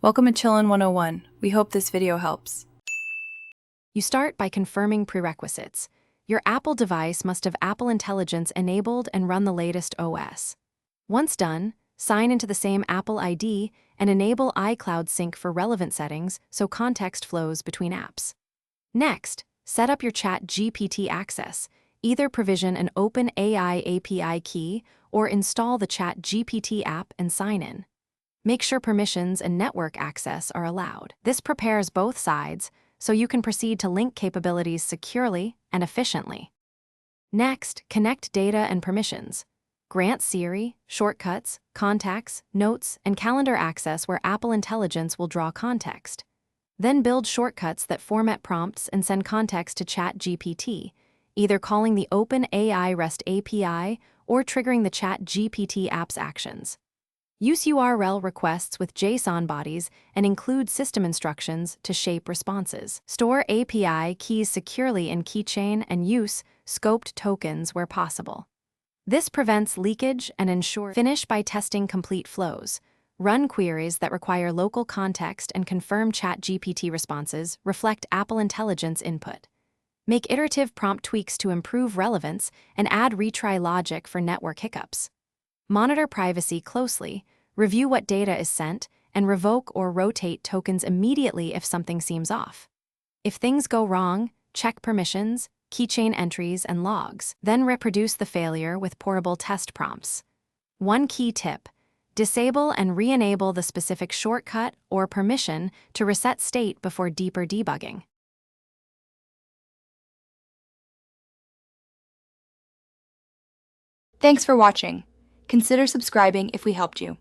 Welcome to Chillin' 101. We hope this video helps. You start by confirming prerequisites. Your Apple device must have Apple Intelligence enabled and run the latest OS. Once done, sign into the same Apple ID and enable iCloud Sync for relevant settings so context flows between apps. Next, set up your ChatGPT access. Either provision an OpenAI API key or install the ChatGPT app and sign in. Make sure permissions and network access are allowed. This prepares both sides so you can proceed to link capabilities securely and efficiently. Next, connect data and permissions. Grant Siri, shortcuts, contacts, notes, and calendar access where Apple Intelligence will draw context. Then build shortcuts that format prompts and send context to ChatGPT, either calling the OpenAI REST API or triggering the ChatGPT app's actions. Use URL requests with JSON bodies and include system instructions to shape responses. Store API keys securely in keychain and use scoped tokens where possible. This prevents leakage and ensures. Finish by testing complete flows. Run queries that require local context and confirm ChatGPT responses reflect Apple Intelligence input. Make iterative prompt tweaks to improve relevance and add retry logic for network hiccups. Monitor privacy closely, review what data is sent, and revoke or rotate tokens immediately if something seems off. If things go wrong, check permissions, keychain entries, and logs. Then reproduce the failure with portable test prompts. One key tip: disable and re-enable the specific shortcut or permission to reset state before deeper debugging. Thanks for watching. Consider subscribing if we helped you.